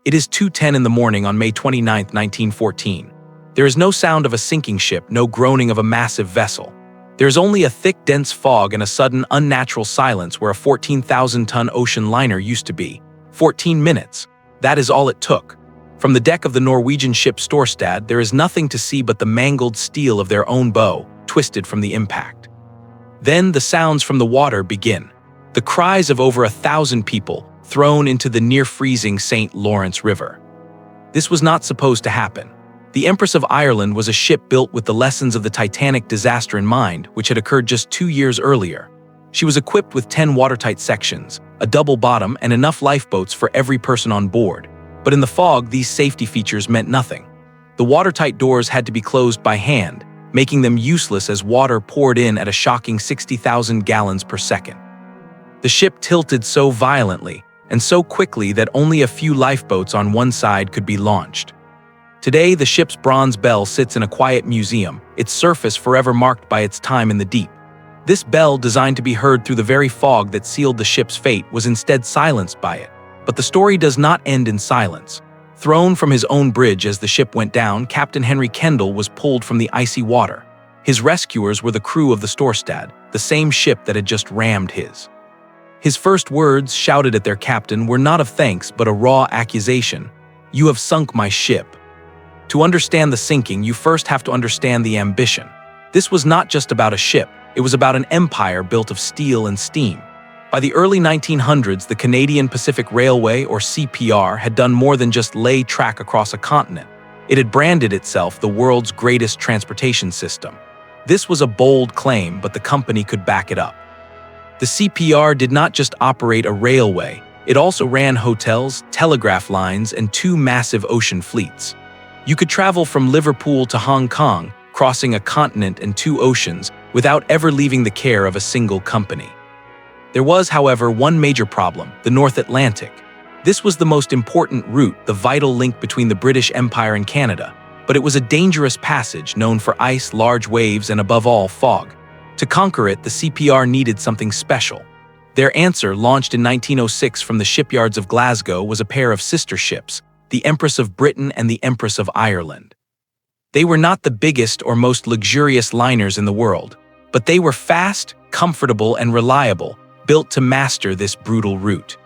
It is 2:10 in the morning on May 29, 1914. There is no sound of a sinking ship, no groaning of a massive vessel. There is only a thick, dense fog and a sudden, unnatural silence where a 14,000-ton ocean liner used to be. 14 minutes. That is all it took. From the deck of the Norwegian ship Storstad, there is nothing to see but the mangled steel of their own bow, twisted from the impact. Then the sounds from the water begin. The cries of over 1,000 people, thrown into the near-freezing St. Lawrence River. This was not supposed to happen. The Empress of Ireland was a ship built with the lessons of the Titanic disaster in mind, which had occurred just 2 years earlier. She was equipped with 10 watertight sections, a double bottom, and enough lifeboats for every person on board. But in the fog, these safety features meant nothing. The watertight doors had to be closed by hand, making them useless as water poured in at a shocking 60,000 gallons per second. The ship tilted so violently and so quickly that only a few lifeboats on one side could be launched. Today, the ship's bronze bell sits in a quiet museum, its surface forever marked by its time in the deep. This bell, designed to be heard through the very fog that sealed the ship's fate, was instead silenced by it. But the story does not end in silence. Thrown from his own bridge as the ship went down, Captain Henry Kendall was pulled from the icy water. His rescuers were the crew of the Storstad, the same ship that had just rammed his. His first words, shouted at their captain, were not of thanks but a raw accusation. "You have sunk my ship." To understand the sinking, you first have to understand the ambition. This was not just about a ship, it was about an empire built of steel and steam. By the early 1900s, the Canadian Pacific Railway, or CPR, had done more than just lay track across a continent. It had branded itself the world's greatest transportation system. This was a bold claim, but the company could back it up. The CPR did not just operate a railway, it also ran hotels, telegraph lines, and 2 massive ocean fleets. You could travel from Liverpool to Hong Kong, crossing a continent and 2 oceans, without ever leaving the care of a single company. There was, however, one major problem: the North Atlantic. This was the most important route, the vital link between the British Empire and Canada, but it was a dangerous passage known for ice, large waves, and above all, fog. To conquer it, the CPR needed something special. Their answer, launched in 1906 from the shipyards of Glasgow, was a pair of sister ships, the Empress of Britain and the Empress of Ireland. They were not the biggest or most luxurious liners in the world, but they were fast, comfortable, and reliable, built to master this brutal route.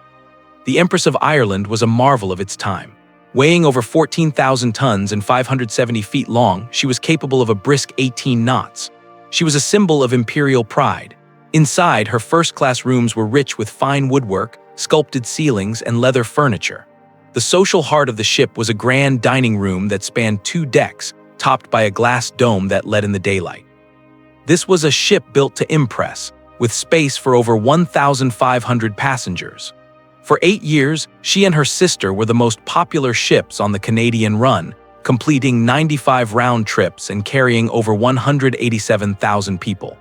The Empress of Ireland was a marvel of its time. Weighing over 14,000 tons and 570 feet long, she was capable of a brisk 18 knots. She was a symbol of imperial pride. Inside, her first-class rooms were rich with fine woodwork, sculpted ceilings, and leather furniture. The social heart of the ship was a grand dining room that spanned 2 decks, topped by a glass dome that let in the daylight. This was a ship built to impress, with space for over 1,500 passengers. For 8 years, she and her sister were the most popular ships on the Canadian run, completing 95 round trips and carrying over 187,000 people.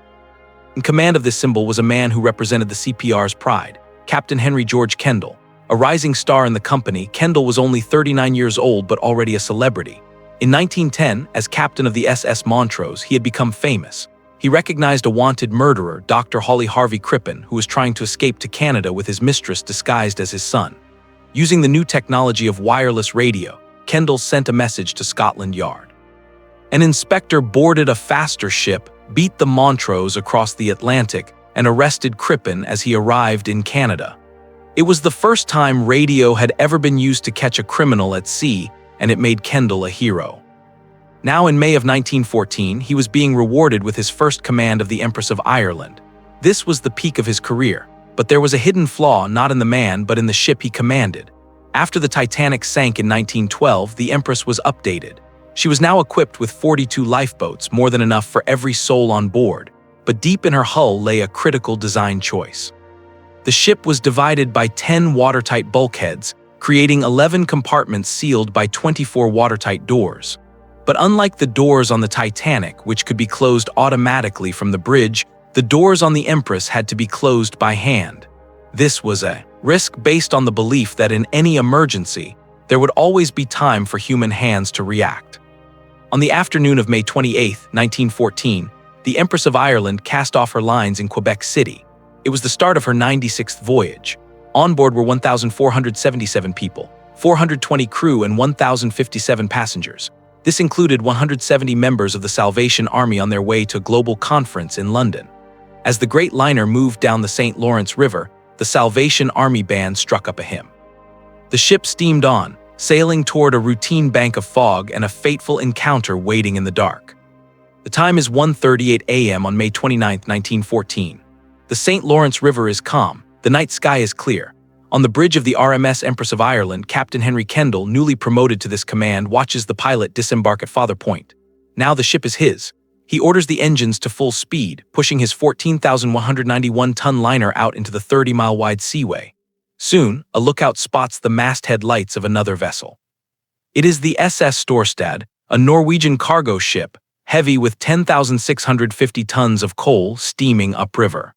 In command of this symbol was a man who represented the CPR's pride, Captain Henry George Kendall. A rising star in the company, Kendall was only 39 years old but already a celebrity. In 1910, as captain of the SS Montrose, he had become famous. He recognized a wanted murderer, Dr. Hawley Harvey Crippen, who was trying to escape to Canada with his mistress disguised as his son. Using the new technology of wireless radio, Kendall sent a message to Scotland Yard. An inspector boarded a faster ship, beat the Montrose across the Atlantic, and arrested Crippen as he arrived in Canada. It was the first time radio had ever been used to catch a criminal at sea, and it made Kendall a hero. Now in May of 1914, he was being rewarded with his first command of the Empress of Ireland. This was the peak of his career, but there was a hidden flaw not in the man but in the ship he commanded. After the Titanic sank in 1912, the Empress was updated. She was now equipped with 42 lifeboats, more than enough for every soul on board, but deep in her hull lay a critical design choice. The ship was divided by 10 watertight bulkheads, creating 11 compartments sealed by 24 watertight doors. But unlike the doors on the Titanic, which could be closed automatically from the bridge, the doors on the Empress had to be closed by hand. This was a risk based on the belief that in any emergency, there would always be time for human hands to react. On the afternoon of May 28, 1914, the Empress of Ireland cast off her lines in Quebec City. It was the start of her 96th voyage. On board were 1,477 people, 420 crew and 1,057 passengers. This included 170 members of the Salvation Army on their way to a global conference in London. As the great liner moved down the St. Lawrence River, the Salvation Army band struck up a hymn. The ship steamed on, sailing toward a routine bank of fog and a fateful encounter waiting in the dark. The time is 1:38 a.m. on May 29, 1914. The St. Lawrence River is calm, the night sky is clear. On the bridge of the RMS Empress of Ireland, Captain Henry Kendall, newly promoted to this command, watches the pilot disembark at Father Point. Now the ship is his. He orders the engines to full speed, pushing his 14,191-ton liner out into the 30-mile-wide seaway. Soon, a lookout spots the masthead lights of another vessel. It is the SS Storstad, a Norwegian cargo ship, heavy with 10,650 tons of coal steaming upriver.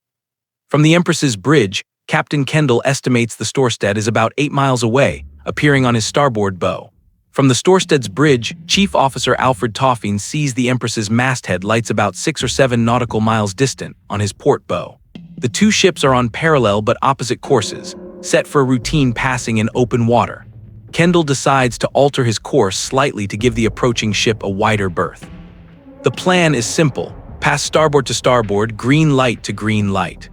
From the Empress's bridge, Captain Kendall estimates the Storstad is about 8 miles away, appearing on his starboard bow. From the Storstad's bridge, Chief Officer Alfred Toffing sees the Empress's masthead lights about 6 or 7 nautical miles distant on his port bow. The two ships are on parallel but opposite courses, set for a routine passing in open water. Kendall decides to alter his course slightly to give the approaching ship a wider berth. The plan is simple: pass starboard to starboard, green light to green light.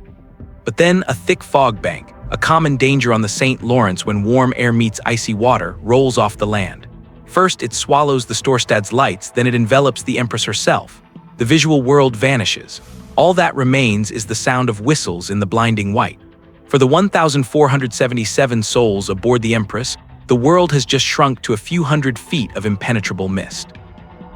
But then a thick fog bank, a common danger on the St. Lawrence when warm air meets icy water, rolls off the land. First, it swallows the Storstad's lights, then it envelops the Empress herself. The visual world vanishes. All that remains is the sound of whistles in the blinding white. For the 1,477 souls aboard the Empress, the world has just shrunk to a few hundred feet of impenetrable mist.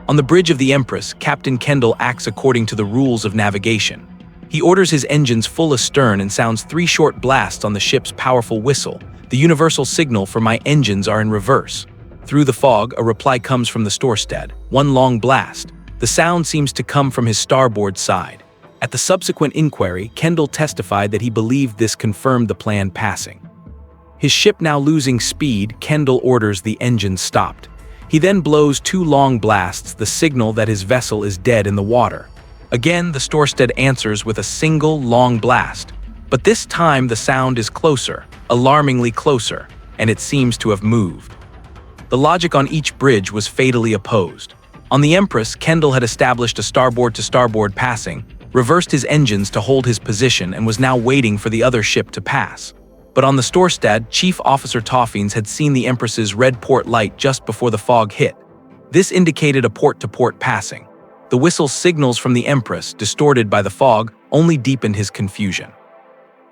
On the bridge of the Empress, Captain Kendall acts according to the rules of navigation. He orders his engines full astern and sounds 3 short blasts on the ship's powerful whistle, the universal signal for "my engines are in reverse." Through the fog, a reply comes from the Storstad, 1 long blast. The sound seems to come from his starboard side. At the subsequent inquiry, Kendall testified that he believed this confirmed the planned passing. His ship now losing speed, Kendall orders the engines stopped. He then blows 2 long blasts, the signal that his vessel is dead in the water. Again, the Storstad answers with a single long blast. But this time the sound is closer, alarmingly closer, and it seems to have moved. The logic on each bridge was fatally opposed. On the Empress, Kendall had established a starboard-to-starboard passing, reversed his engines to hold his position, and was now waiting for the other ship to pass. But on the Storstad, Chief Officer Toffings had seen the Empress's red port light just before the fog hit. This indicated a port-to-port passing. The whistle signals from the Empress, distorted by the fog, only deepened his confusion.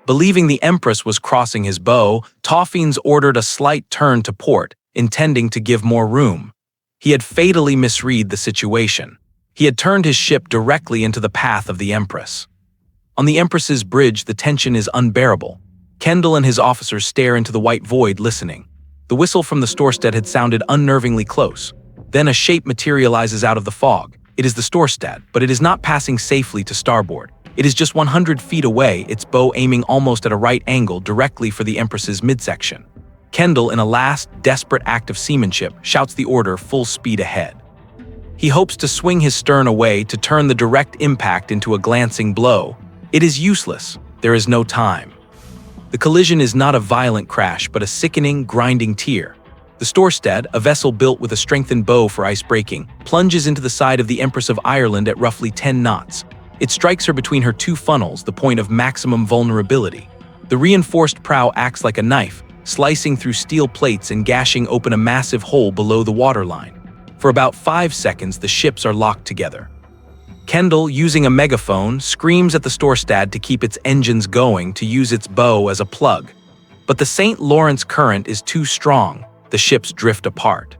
Believing the Empress was crossing his bow, Toffings ordered a slight turn to port, intending to give more room. He had fatally misread the situation. He had turned his ship directly into the path of the Empress. On the Empress's bridge, the tension is unbearable. Kendall and his officers stare into the white void, listening. The whistle from the Storstad had sounded unnervingly close. Then a shape materializes out of the fog. It is the Storstad, but it is not passing safely to starboard. It is just 100 feet away, its bow aiming almost at a right angle directly for the Empress's midsection. Kendall, in a last, desperate act of seamanship, shouts the order full speed ahead. He hopes to swing his stern away to turn the direct impact into a glancing blow. It is useless. There is no time. The collision is not a violent crash, but a sickening, grinding tear. The Storstad, a vessel built with a strengthened bow for ice-breaking, plunges into the side of the Empress of Ireland at roughly 10 knots. It strikes her between her 2 funnels, the point of maximum vulnerability. The reinforced prow acts like a knife, slicing through steel plates and gashing open a massive hole below the waterline. For about 5 seconds, the ships are locked together. Kendall, using a megaphone, screams at the Storstad to keep its engines going, to use its bow as a plug. But the St. Lawrence current is too strong. The ships drift apart.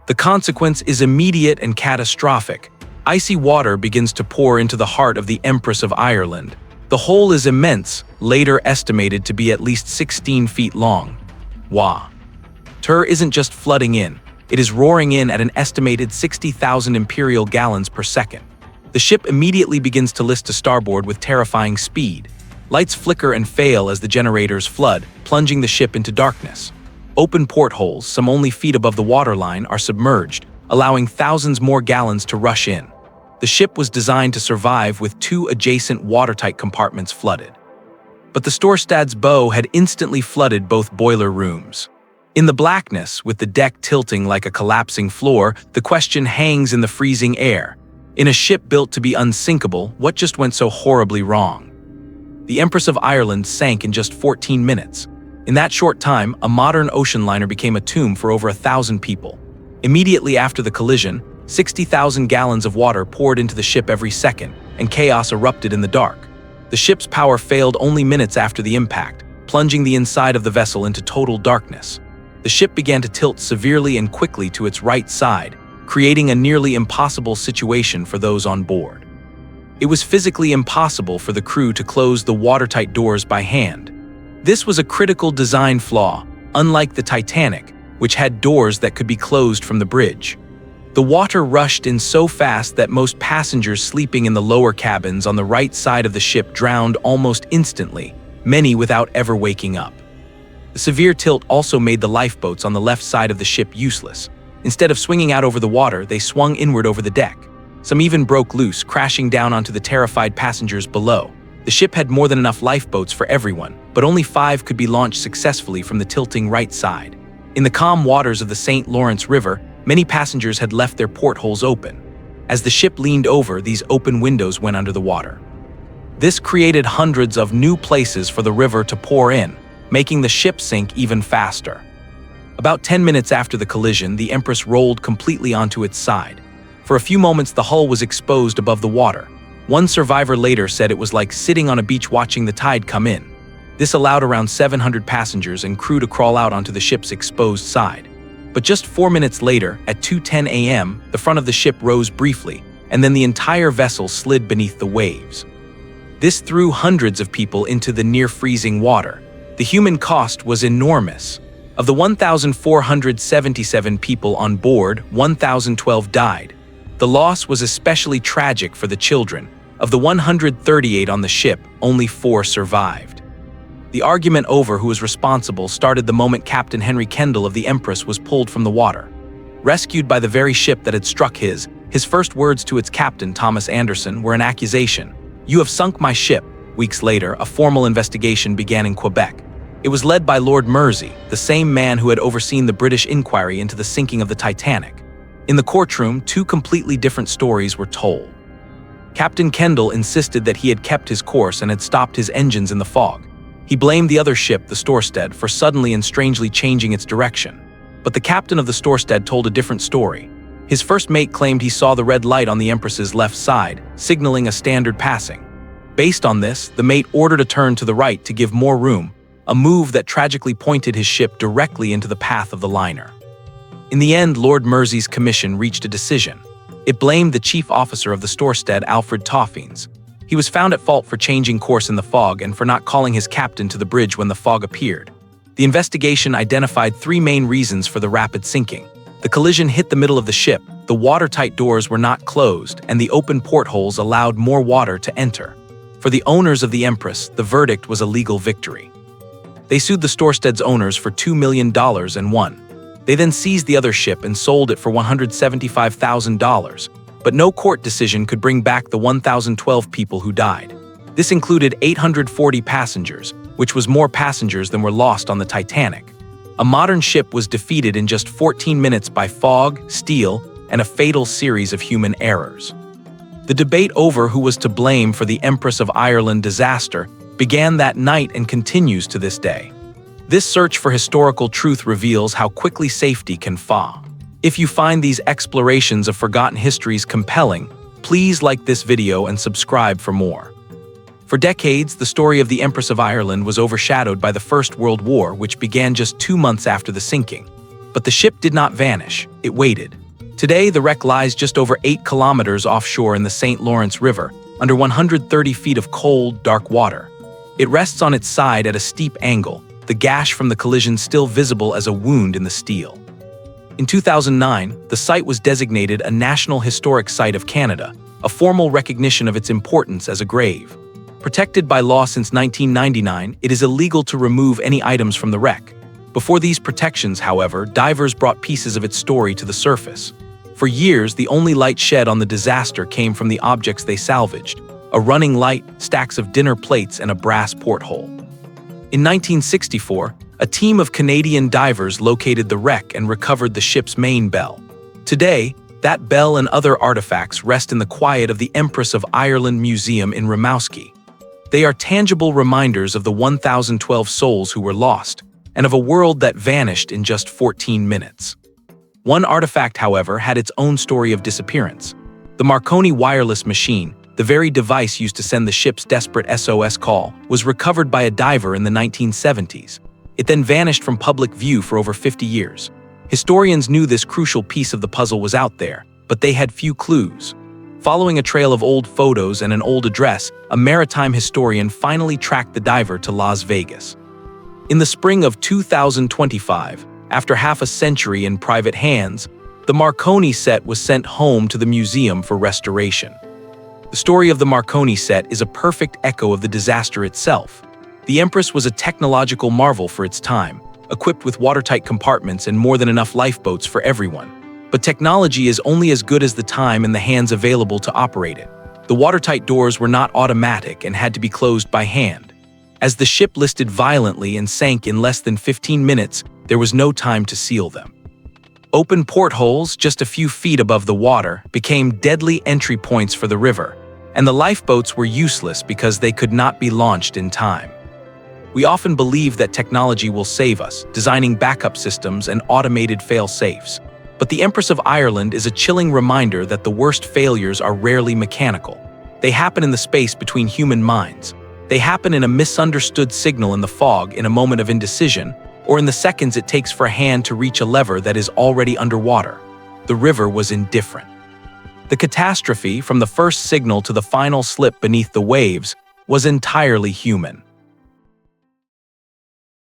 The consequence is immediate and catastrophic. Icy water begins to pour into the heart of the Empress of Ireland. The hole is immense, later estimated to be at least 16 feet long. Water isn't just flooding in, it is roaring in at an estimated 60,000 imperial gallons per second. The ship immediately begins to list to starboard with terrifying speed. Lights flicker and fail as the generators flood, plunging the ship into darkness. Open portholes, some only feet above the waterline, are submerged, allowing thousands more gallons to rush in. The ship was designed to survive with 2 adjacent watertight compartments flooded. But the Storstad's bow had instantly flooded both boiler rooms. In the blackness, with the deck tilting like a collapsing floor, the question hangs in the freezing air. In a ship built to be unsinkable, what just went so horribly wrong? The Empress of Ireland sank in just 14 minutes. In that short time, a modern ocean liner became a tomb for over 1,000 people. Immediately after the collision, 60,000 gallons of water poured into the ship every second, and chaos erupted in the dark. The ship's power failed only minutes after the impact, plunging the inside of the vessel into total darkness. The ship began to tilt severely and quickly to its right side, creating a nearly impossible situation for those on board. It was physically impossible for the crew to close the watertight doors by hand. This was a critical design flaw, unlike the Titanic, which had doors that could be closed from the bridge. The water rushed in so fast that most passengers sleeping in the lower cabins on the right side of the ship drowned almost instantly, many without ever waking up. The severe tilt also made the lifeboats on the left side of the ship useless. Instead of swinging out over the water, they swung inward over the deck. Some even broke loose, crashing down onto the terrified passengers below. The ship had more than enough lifeboats for everyone, but only 5 could be launched successfully from the tilting right side. In the calm waters of the St. Lawrence River, many passengers had left their portholes open. As the ship leaned over, these open windows went under the water. This created hundreds of new places for the river to pour in, making the ship sink even faster. About 10 minutes after the collision, the Empress rolled completely onto its side. For a few moments, the hull was exposed above the water. One survivor later said it was like sitting on a beach watching the tide come in. This allowed around 700 passengers and crew to crawl out onto the ship's exposed side. But just 4 minutes later, at 2:10 a.m., the front of the ship rose briefly, and then the entire vessel slid beneath the waves. This threw hundreds of people into the near-freezing water. The human cost was enormous. Of the 1,477 people on board, 1,012 died. The loss was especially tragic for the children. Of the 138 on the ship, only 4 survived. The argument over who was responsible started the moment Captain Henry Kendall of the Empress was pulled from the water. Rescued by the very ship that had struck his first words to its captain, Thomas Anderson, were an accusation. "You have sunk my ship." Weeks later, a formal investigation began in Quebec. It was led by Lord Mersey, the same man who had overseen the British inquiry into the sinking of the Titanic. In the courtroom, 2 completely different stories were told. Captain Kendall insisted that he had kept his course and had stopped his engines in the fog. He blamed the other ship, the Storstad, for suddenly and strangely changing its direction. But the captain of the Storstad told a different story. His first mate claimed he saw the red light on the Empress's left side, signaling a standard passing. Based on this, the mate ordered a turn to the right to give more room, a move that tragically pointed his ship directly into the path of the liner. In the end, Lord Mersey's commission reached a decision. It blamed the chief officer of the Storstad, Alfred Toffines. He was found at fault for changing course in the fog and for not calling his captain to the bridge when the fog appeared. The investigation identified 3 main reasons for the rapid sinking. The collision hit the middle of the ship, the watertight doors were not closed, and the open portholes allowed more water to enter. For the owners of the Empress, the verdict was a legal victory. They sued the Storstad's owners for $2 million and won. They then seized the other ship and sold it for $175,000, but no court decision could bring back the 1,012 people who died. This included 840 passengers, which was more passengers than were lost on the Titanic. A modern ship was defeated in just 14 minutes by fog, steel, and a fatal series of human errors. The debate over who was to blame for the Empress of Ireland disaster began that night and continues to this day. This search for historical truth reveals how quickly safety can fall. If you find these explorations of forgotten histories compelling, please like this video and subscribe for more. For decades, the story of the Empress of Ireland was overshadowed by the First World War, which began just 2 months after the sinking. But the ship did not vanish, it waited. Today, the wreck lies just over 8 kilometers offshore in the St. Lawrence River, under 130 feet of cold, dark water. It rests on its side at a steep angle, the gash from the collision still visible as a wound in the steel. In 2009, the site was designated a National Historic Site of Canada, a formal recognition of its importance as a grave. Protected by law since 1999, it is illegal to remove any items from the wreck. Before these protections, however, divers brought pieces of its story to the surface. For years, the only light shed on the disaster came from the objects they salvaged: a running light, stacks of dinner plates, and a brass porthole. In 1964, A team of Canadian divers located the wreck and recovered the ship's main bell. Today, that bell and other artifacts rest in the quiet of the Empress of Ireland Museum in Rimouski. They are tangible reminders of the 1,012 souls who were lost, and of a world that vanished in just 14 minutes. One artifact, however, had its own story of disappearance. The Marconi wireless machine, the very device used to send the ship's desperate SOS call, was recovered by a diver in the 1970s. It then vanished from public view for over 50 years. Historians knew this crucial piece of the puzzle was out there, but they had few clues. Following a trail of old photos and an old address, a maritime historian finally tracked the diver to Las Vegas. In the spring of 2025, after half a century in private hands, the Marconi set was sent home to the museum for restoration. The story of the Marconi set is a perfect echo of the disaster itself. The Empress was a technological marvel for its time, equipped with watertight compartments and more than enough lifeboats for everyone. But technology is only as good as the time and the hands available to operate it. The watertight doors were not automatic and had to be closed by hand. As the ship listed violently and sank in less than 15 minutes, there was no time to seal them. Open portholes, just a few feet above the water, became deadly entry points for the river, and the lifeboats were useless because they could not be launched in time. We often believe that technology will save us, designing backup systems and automated fail-safes. But the Empress of Ireland is a chilling reminder that the worst failures are rarely mechanical. They happen in the space between human minds. They happen in a misunderstood signal in the fog in a moment of indecision, or in the seconds it takes for a hand to reach a lever that is already underwater. The river was indifferent. The catastrophe, from the first signal to the final slip beneath the waves, was entirely human.